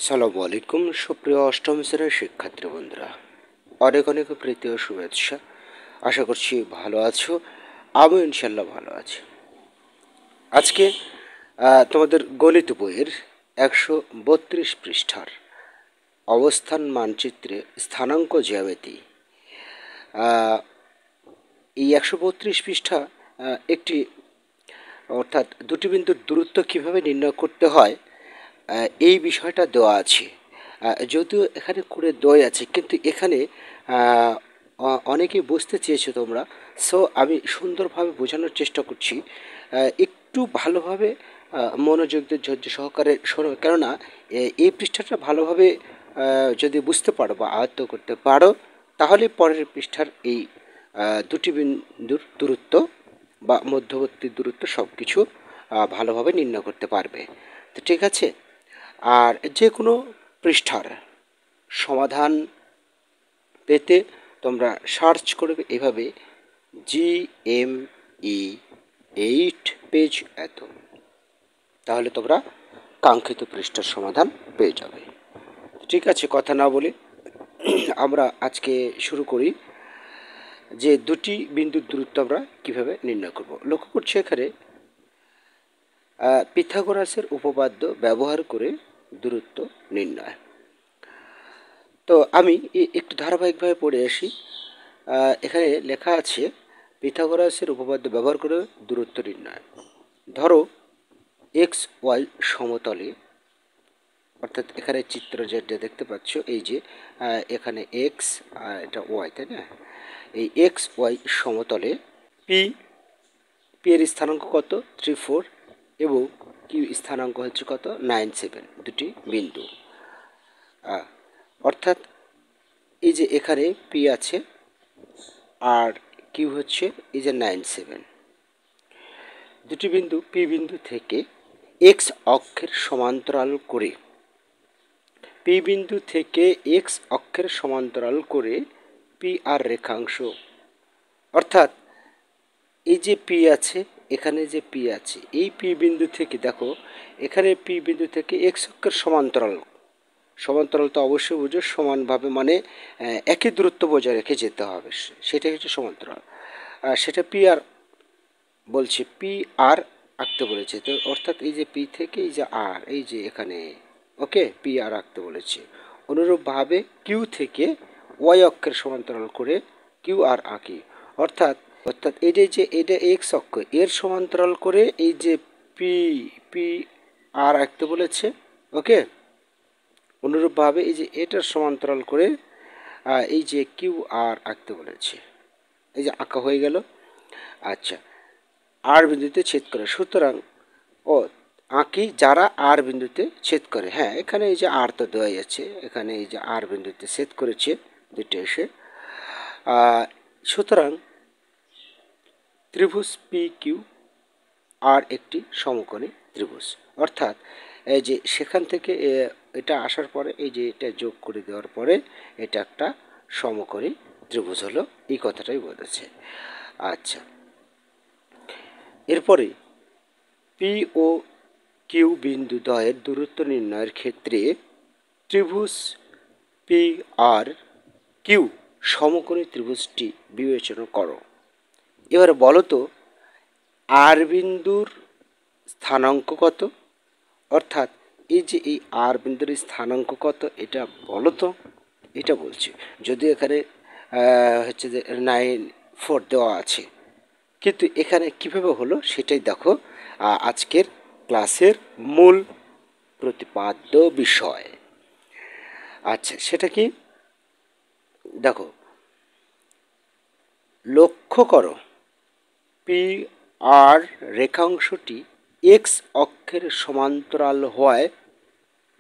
সালামু আলাইকুম সুপ্রিয় অষ্টম শ্রেণীর শিক্ষার্থী বন্ধুরা, অনেক অনেক প্রীতি ও শুভেচ্ছা। আশা করছি ভালো আছো। আমি ইনশাল্লাহ ভালো আছি। আজকে তোমাদের গণিত বইয়ের 132 পৃষ্ঠার অবস্থান মানচিত্রে স্থানাঙ্ক জ্যামিতি, এই 132 পৃষ্ঠা একটি অর্থাৎ দুটি বিন্দুর দূরত্ব কিভাবে নির্ণয় করতে হয় এই বিষয়টা দেওয়া আছে। যদিও এখানে করে দেওয়াই আছে, কিন্তু এখানে অনেকেই বুঝতে চেয়েছো তোমরা। সো আমি সুন্দরভাবে বোঝানোর চেষ্টা করছি। একটু ভালোভাবে মনোযোগ দিয়ে ধৈর্য সহকারে শোনো, কেননা এই পৃষ্ঠাটা ভালোভাবে যদি বুঝতে পারো বা আয়ত্ত করতে পারো, তাহলে পরের পৃষ্ঠার এই দুটি বিন্দুর দূরত্ব বা মধ্যবর্তী দূরত্ব সব কিছু ভালোভাবে নির্ণয় করতে পারবে। তো ঠিক আছে। আর যে কোনো পৃষ্ঠার সমাধান পেতে তোমরা সার্চ করবে এভাবে GME 8 পেজ এত, তাহলে তোমরা কাঙ্ক্ষিত পৃষ্ঠার সমাধান পেয়ে যাবে। ঠিক আছে, কথা না বলে আমরা আজকে শুরু করি যে দুটি বিন্দুর দূরত্ব আমরা কীভাবে নির্ণয় করব। লক্ষ্য করছি এখানে পিথাগোরাসের উপপাদ্য ব্যবহার করে দূরত্ব নির্ণয়। তো আমি একটু ধারাবাহিকভাবে পড়ে আসি। এখানে লেখা আছে পিথাগোরাসের উপপাদ্য ব্যবহার করে দূরত্ব নির্ণয়। ধরো XY সমতলে, অর্থাৎ এখানে চিত্র যেটা দেখতে পাচ্ছ, এই যে এখানে এক্স আর এটা ওয়াই, তাই না? এই XY সমতলে পি এর স্থানাঙ্ক কত 3, 4 এবং কিউ স্থানাঙ্ক হচ্ছে কত 9, 7, দুটি বিন্দু। অর্থাৎ এই যে এখানে পি আছে আর কিউ হচ্ছে এই যে 9, 7, দুটি বিন্দু পি বিন্দু থেকে এক্স অক্ষের সমান্তরাল করে, পি বিন্দু থেকে এক্স অক্ষের সমান্তরাল করে পি আর রেখাংশ, অর্থাৎ এই যে পি আছে, এখানে যে পি আছে, এই পি বিন্দু থেকে দেখো এখানে পি বিন্দু থেকে এক্স অক্ষের সমান্তরাল, সমান্তরাল তো অবশ্যই বুঝো সমানভাবে, মানে একই দূরত্ব বজায় রেখে যেতে হবে, সেটাই হচ্ছে সমান্তরাল। সেটা পি আর বলছে, পি আর আঁকতে বলেছে, তো অর্থাৎ এই যে পি থেকে এই যে আর, এই যে এখানে ওকে পি আর আঁকতে বলেছে। অনুরূপভাবে কিউ থেকে ওয়াই অক্ষের সমান্তরাল করে কিউ আর আঁকি, অর্থাৎ অর্থাৎ এটা এক্স অক্ষ, এর সমান্তরাল করে এই যে পি পি আর আঁকতে বলেছে। ওকে, অনুরূপভাবে এই যে এটার সমান্তরাল করে এই যে কিউ আর আঁকতে বলেছে, এই যে আঁকা হয়ে গেল। আচ্ছা, আর বিন্দুতে ছেদ করে, সুতরাং আঁকি যারা আর বিন্দুতে ছেদ করে। হ্যাঁ, এখানে এই যে আর তো দেওয়াই আছে, এখানে এই যে আর বিন্দুতে ছেদ করেছে দুটো এসে। সুতরাং ত্রিভুজ পি কিউ আর একটি সমকোণী ত্রিভুজ, অর্থাৎ এই যে সেখান থেকে এটা আসার পরে এই যে এটা যোগ করে দেওয়ার পরে এটা একটা সমকোণী ত্রিভুজ হলো, এই কথাটাই বলেছে। আচ্ছা, এরপরে পি ও কিউ বিন্দু দ্বয়ের দূরত্ব নির্ণয়ের ক্ষেত্রে ত্রিভুজ পি আর কিউ সমকোণী ত্রিভুজটি বিবেচনা করো। এবারে বলো তো আর বিন্দুর স্থানাঙ্ক কত, অর্থাৎ এই যে এই আর বিন্দুর স্থানাঙ্ক কত এটা বলো তো। এটা বলছে, যদি এখানে হচ্ছে যে 9, 4 দেওয়া আছে, কিন্তু এখানে কিভাবে হলো সেটাই দেখো আজকের ক্লাসের মূল প্রতিপাদ্য বিষয়। আচ্ছা, সেটা কি দেখো, লক্ষ্য করো পি আর রেখাংশটি এক্স অক্ষের সমান্তরাল হওয়ায়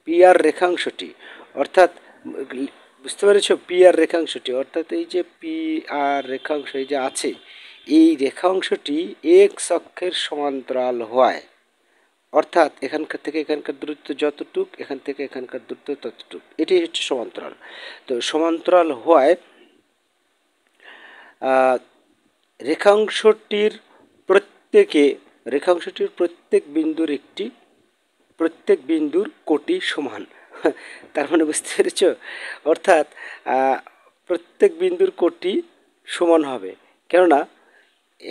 পি আর রেখাংশটি, অর্থাৎ বুঝতে পেরেছ, পি আর রেখাংশটি অর্থাৎ এই যে পি আর রেখাংশ এই যে আছে, এই রেখাংশটি এক্স অক্ষের সমান্তরাল হওয়ায়, অর্থাৎ এখানকার থেকে এখানকার দূরত্ব যতটুক, এখান থেকে এখানকার দূরত্ব ততটুক, এটাই হচ্ছে সমান্তরাল। তো সমান্তরাল হওয়ায় রেখাংশটির প্রত্যেক বিন্দুর কোটি সমান, তার মানে বুঝতে পেরেছ? অর্থাৎ প্রত্যেক বিন্দুর কোটি সমান হবে, কেননা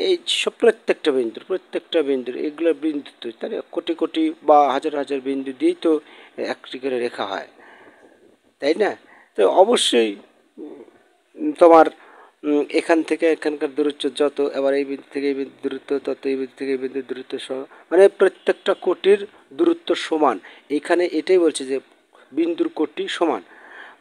এই সব প্রত্যেকটা বিন্দুর এগুলো বিন্দু তো, তাই না? কোটি কোটি বা হাজার হাজার বিন্দু দিয়েই তো একটি করে রেখা হয়, তাই না? তো অবশ্যই তোমার এখান থেকে এখানকার দূরত্ব যত, এবার এই বিন্দু থেকে এই বিন্দু দূরত্ব তত, এই বিন্দু থেকে এই বিন্দুর দূরত্ব সহ, মানে প্রত্যেকটা কোটির দূরত্ব সমান। এখানে এটাই বলছে যে বিন্দুর কোটি সমান,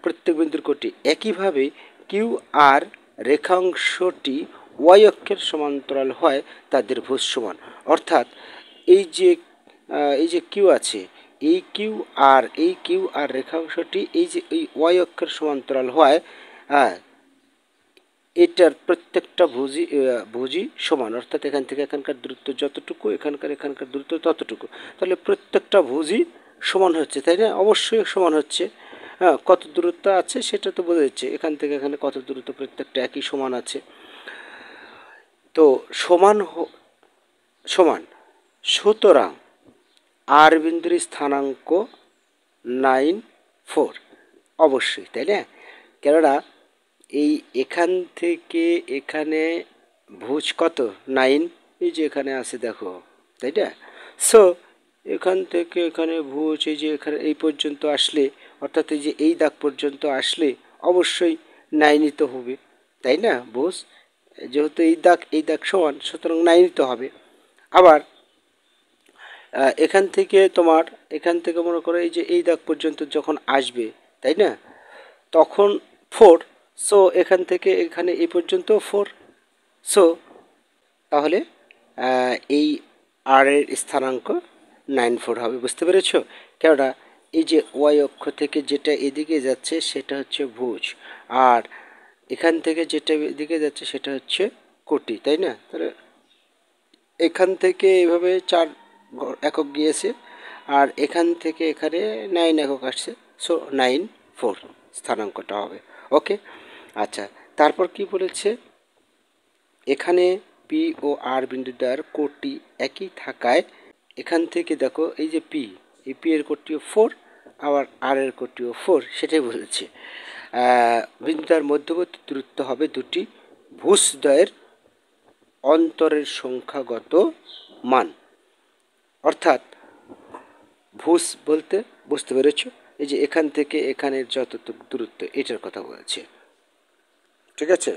প্রত্যেক বিন্দুর কোটি। একইভাবে কিউ আর রেখাংশটি ওয়াই অক্ষের সমান্তরাল হয় তাদের ভুজ সমান। অর্থাৎ এই যে কিউ আছে, এই কিউ আর রেখাংশটি এই যে এই ওয়াই অক্ষের সমান্তরাল হয়, হ্যাঁ, এটার প্রত্যেকটা ভুজই সমান। অর্থাৎ এখান থেকে এখানকার দূরত্ব যতটুকু, এখানকার দূরত্ব ততটুকু, তাহলে প্রত্যেকটা ভুজই সমান হচ্ছে, তাই না? অবশ্যই সমান হচ্ছে। হ্যাঁ, কত দূরত্ব আছে সেটা তো বোঝা যাচ্ছে, এখান থেকে এখানে কত দূরত্ব, প্রত্যেকটা একই সমান আছে। তো সমান, সুতরাং আর বিন্দুর স্থানাঙ্ক 9, 4 অবশ্যই, তাই না? কেননা এই এখান থেকে এখানে ভুজ কত, 9, এই যে এখানে আছে দেখো, তাই না? সো এখান থেকে এখানে ভুজ এই যে এখানে এই পর্যন্ত আসলে, অর্থাৎ এই যে এই দাগ পর্যন্ত আসলে অবশ্যই 9ই তো হবে, তাই না? ভুজ যেহেতু এই দাগ সমান, সুতরাং 9ই তো হবে। আবার এখান থেকে মনে করো এই যে এই দাগ পর্যন্ত যখন আসবে, তাই না, তখন 4। সো এখান থেকে এখানে এই পর্যন্ত 4। সো তাহলে এই আর এর স্থানাঙ্ক 9, 4 হবে। বুঝতে পেরেছ? কেননা এই যে ওয়াই অক্ষ থেকে যেটা এদিকে যাচ্ছে সেটা হচ্ছে ভুজ, আর এখান থেকে যেটা এদিকে যাচ্ছে সেটা হচ্ছে কোটি, তাই না? তাহলে এখান থেকে এইভাবে 4 একক গিয়েছে, আর এখান থেকে এখানে 9 একক আসছে। সো 9, 4 স্থানাঙ্কটা হবে। ওকে, আচ্ছা, তারপর কি বলেছে, এখানে পি ও আর বিন্দুদ্বয়ের কোটি একই থাকায় এখান থেকে দেখো এই যে এই পি এর কোটিও 4, আবার আর এর কোটিও 4, সেটাই বলেছে। বিন্দুদ্বয়ের মধ্যবর্তী দূরত্ব হবে দুটি ভুজদ্বয়ের অন্তরের সংখ্যাগত মান। অর্থাৎ ভুজ বলতে বুঝতে পেরেছ, এই যে এখান থেকে এখানের যতটুকু দূরত্ব এটার কথা বলছে, ঠিক আছে?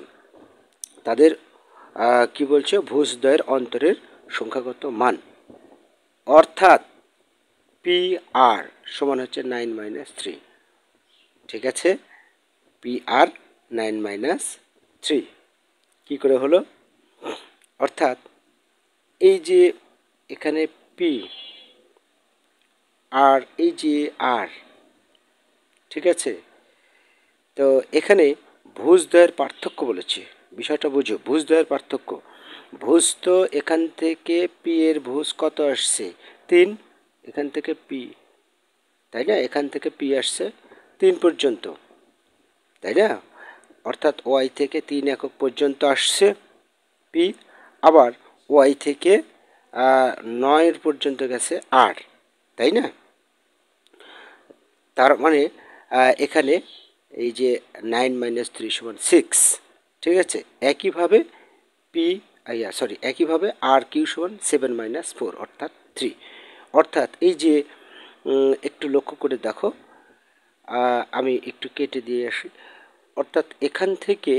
তাদের কি বলছে, ভুজদ্বয়ের অন্তরের সংখ্যাগত মান। অর্থাৎ পি আর সমান হচ্ছে 9 - 3, ঠিক আছে? পি আর 9 - 3 কি করে হলো? অর্থাৎ এই যে এখানে পি আর এই যে আর, ঠিক আছে? তো এখানে ভুজদ্বয়ের পার্থক্য বলেছে, বিষয়টা বুঝো, ভুজদ্বয়ের পার্থক্য। ভুজ তো এখান থেকে পি এর ভুজ কত আসছে, 3, এখান থেকে পি, তাই না? এখান থেকে পি আসছে 3 পর্যন্ত, তাই না? অর্থাৎ ওয়াই থেকে 3 একক পর্যন্ত আসছে পি, আবার ওয়াই থেকে 9 পর্যন্ত গেছে আর, তাই না? তার মানে এখানে এই যে 9 - 3 = 6, ঠিক আছে? একইভাবে আর কিউ সমান 7 - 4 অর্থাৎ 3। অর্থাৎ এই যে একটু লক্ষ্য করে দেখো, আমি একটু কেটে দিয়ে আসি। অর্থাৎ এখান থেকে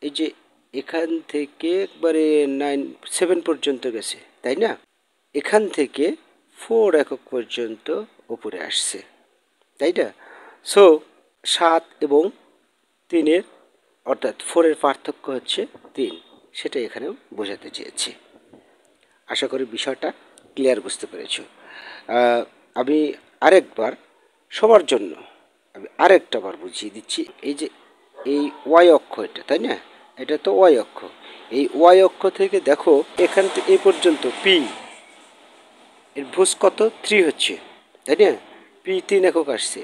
এই যে এখান থেকে একবারে 7 পর্যন্ত গেছে, তাই না? এখান থেকে 4 একক পর্যন্ত উপরে আসছে, তাই না? সো 7 এবং 3 অর্থাৎ 4 পার্থক্য হচ্ছে 3, সেটা এখানেও বোঝাতে চেয়েছি। আশা করি বিষয়টা ক্লিয়ার বুঝতে পেরেছ। আমি আরেকবার সবার জন্য আরেকটা বার বুঝিয়ে দিচ্ছি। এই যে এই ওয়াই অক্ষ এটা, তাই না? এটা তো ওয়াই অক্ষ। এই ওয়াই অক্ষ থেকে দেখো এখান থেকে এই পর্যন্ত পি এর ভুজ কত, 3 হচ্ছে, তাই না? পি 3 একক আসছে,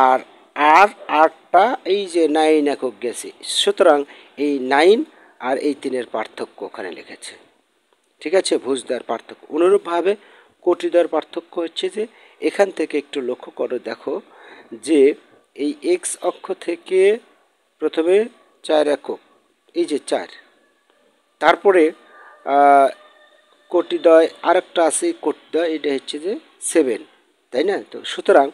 আর আরটা এই যে 9 একক গেছে। সুতরাং এই 9 আর এই 3 পার্থক্য ওখানে লিখেছে, ঠিক আছে? ভুজদ্বয়ের পার্থক্য। অনুরূপভাবে কোটিদ্বয়ের পার্থক্য হচ্ছে যে এখান থেকে একটু লক্ষ্য করো, দেখো যে এই এক্স অক্ষ থেকে প্রথমে 4 একক, এই যে 4, তারপরে কোটিদ্বয় আরেকটা আছে কোটিদ্বয়, এটা হচ্ছে যে 7, তাই না? তো সুতরাং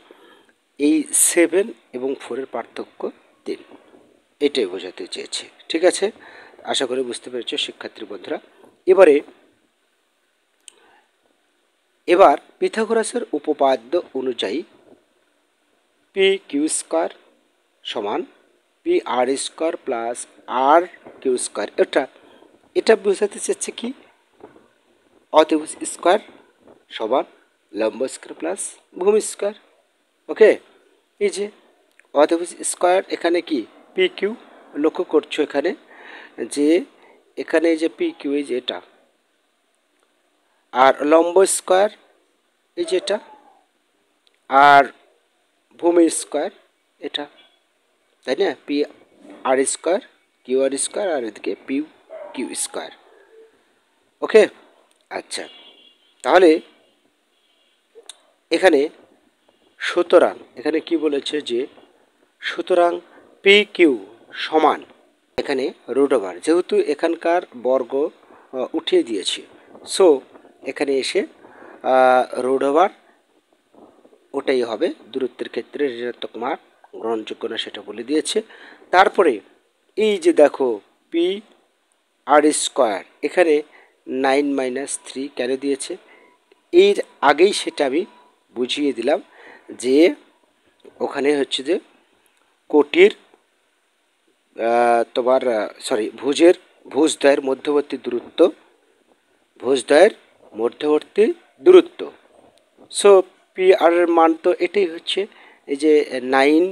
এই 7 এবং 4 এর পার্থক্য 3, এটাই বোঝাতে চেয়েছে। ঠিক আছে, আশা করি বুঝতে পেরেছ শিক্ষার্থী বন্ধুরা। এবার পিথাগোরাসের উপপাদ্য অনুযায়ী পি কিউ স্কোয়ার সমান পি আর স্কোয়ার প্লাস আর কিউ স্কোয়ার, এটা বোঝাতে চাচ্ছে কি, অতিভুজ স্কোয়ার সমান লম্ব স্কোয়ার প্লাস ভূমি স্কোয়ার। ওকে, এই যে অতিভুজ স্কোয়ার এখানে কি পি কিউ, লক্ষ্য করছো এখানে যে এখানে এই যে পি কিউ, এই যে এটা, আর লম্ব স্কোয়ার এই যে এটা, আর ভূমি স্কোয়ার এটা, তাই না? P R square Q R square, আর এদিকে পি কিউ স্কোয়ার। ওকে, আচ্ছা, তাহলে এখানে সুতরাং এখানে কি বলেছে যে সুতরাং পি কিউ সমান এখানে রুট ওভার, যেহেতু এখানকার বর্গ উঠিয়ে দিয়েছি, সো এখানে এসে রুট ওভার ওটাই হবে দূরত্বের ক্ষেত্রে ঋণাত্মক মান গ্রহণযোগ্য না, সেটা বলে দিয়েছে। তারপরে এই যে দেখো পি আর স্কোয়ার, এখানে 9 - 3 কেন দিয়েছে, এর আগেই সেটা আমি বুঝিয়ে দিলাম যে ওখানে হচ্ছে যে কোটির তোমার ভুজদ্বয়ের মধ্যবর্তী দূরত্ব, সো পি আর এর মান তো এটাই হচ্ছে, এই যে 9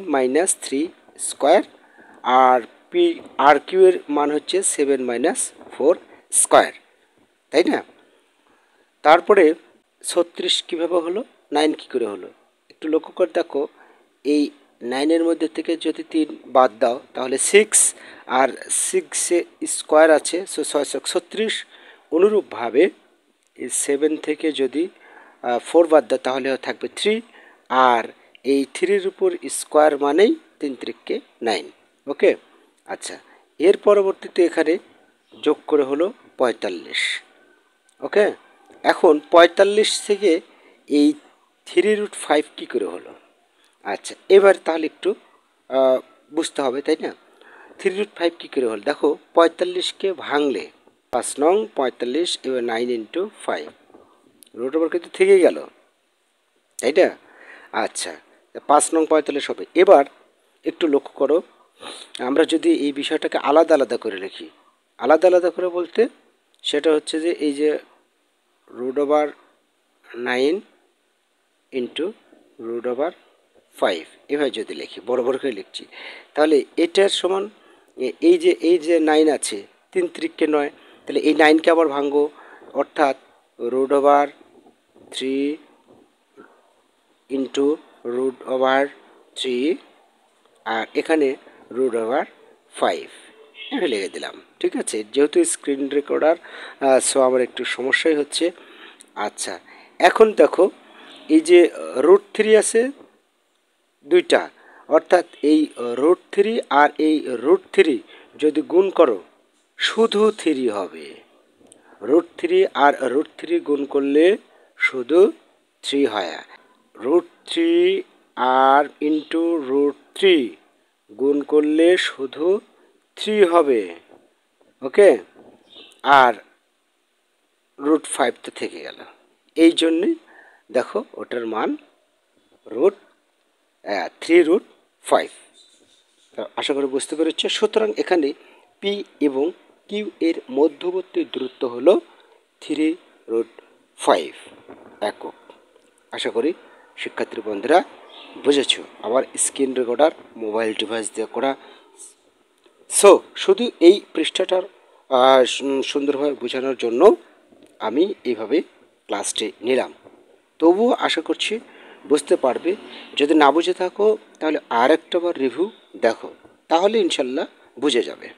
- 3 স্কোয়ার, আর পি আর কিউ এর মান হচ্ছে 7 - 4 স্কোয়ার, তাই না? তারপরে 36 কীভাবে হলো, 9 কী করে হলো, একটু লক্ষ্য করে দেখো, এই 9-এর মধ্যে থেকে যদি 3 বাদ দাও তাহলে 6, আর 6 স্কোয়ার আছে, সো 6 × 36। অনুরূপভাবে এই 7 থেকে যদি 4 বাদ দাও তাহলে থাকবে 3, আর এই 3-র উপর স্কোয়ার মানেই 3 × 9। ওকে, আচ্ছা, এর পরবর্তীতে এখানে যোগ করে হলো 45। ওকে, এখন 45 থেকে এই 3√5 কী করে হলো, আচ্ছা এবার তাহলে একটু বুঝতে হবে, তাই না? 3√5 কী করে হলো, দেখো 45কে ভাঙলে 5 নং 45, এবার 9 × 5, রুট ওভার কিন্তু থেকে গেল, তাই না? আচ্ছা, 5 নং 45 হবে। এবার একটু লক্ষ্য করো, আমরা যদি এই বিষয়টাকে আলাদা আলাদা করে লিখি, আলাদা আলাদা করে বলতে সেটা হচ্ছে যে এই যে √9 × √5, এভাবে যদি লিখি, বড় বড় করে লিখছি, তাহলে এটার সমান এই যে 9 আছে, 3 × 9, তাহলে এই 9কে আবার ভাঙবো, অর্থাৎ √3 × √3, আর এখানে √5 এভাবে লিখে দিলাম। ঠিক আছে, যেহেতু স্ক্রিন রেকর্ডার, সো আমার একটু সমস্যাই হচ্ছে। আচ্ছা, এখন দেখো এই যে √3 আছে দুইটা, অর্থাৎ এই √3 আর এই √3 যদি গুণ করো শুধু 3 হবে, √3 আর √3 গুণ করলে শুধু 3 হয়, √3 আর ইন্টু √3 গুণ করলে শুধু 3 হবে। ওকে, আর √5 তো থেকে গেল, এই জন্যই দেখো ওটার মান √3√5। আশা করি বুঝতে পেরেছ। সুতরাং এখানে পি এবং কিউ এর মধ্যবর্তী দূরত্ব হলো 3√5 একক। আশা করি শিক্ষার্থী বন্ধুরা বুঝেছ। আমার স্ক্রিন রেকর্ডার মোবাইল ডিভাইস দিয়ে করা, সো শুধু এই পৃষ্ঠাটার সুন্দরভাবে বোঝানোর জন্য আমি এইভাবে ক্লাসটি নিলাম। তবুও আশা করছি বুঝতে পারবে। যদি না বুঝে থাকো তাহলে আর একটাবার রিভিউ দেখো, তাহলে ইনশাল্লাহ বুঝে যাবে।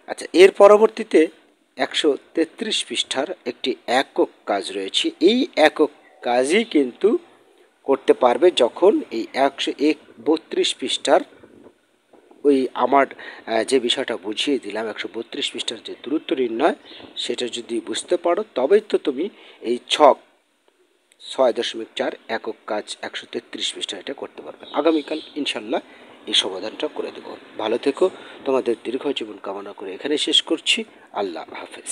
আচ্ছা, এর পরবর্তীতে 133 পৃষ্ঠার একটি একক কাজ রয়েছে। এই একক কাজই কিন্তু করতে পারবে যখন এই 132 পৃষ্ঠার ওই আমার যে বিষয়টা বুঝিয়ে দিলাম 132 পৃষ্ঠার যে দূরত্ব নির্ণয় সেটা যদি বুঝতে পারো তবেই তো তুমি এই ছক 6.4 একক কাজ 133 পৃষ্ঠা এটা করতে পারবে। আগামীকাল ইনশাল্লাহ এই সমাধানটা করে দেবো। ভালো থেকো, তোমাদের দীর্ঘ জীবন কামনা করে এখানে শেষ করছি। আল্লাহ হাফেজ।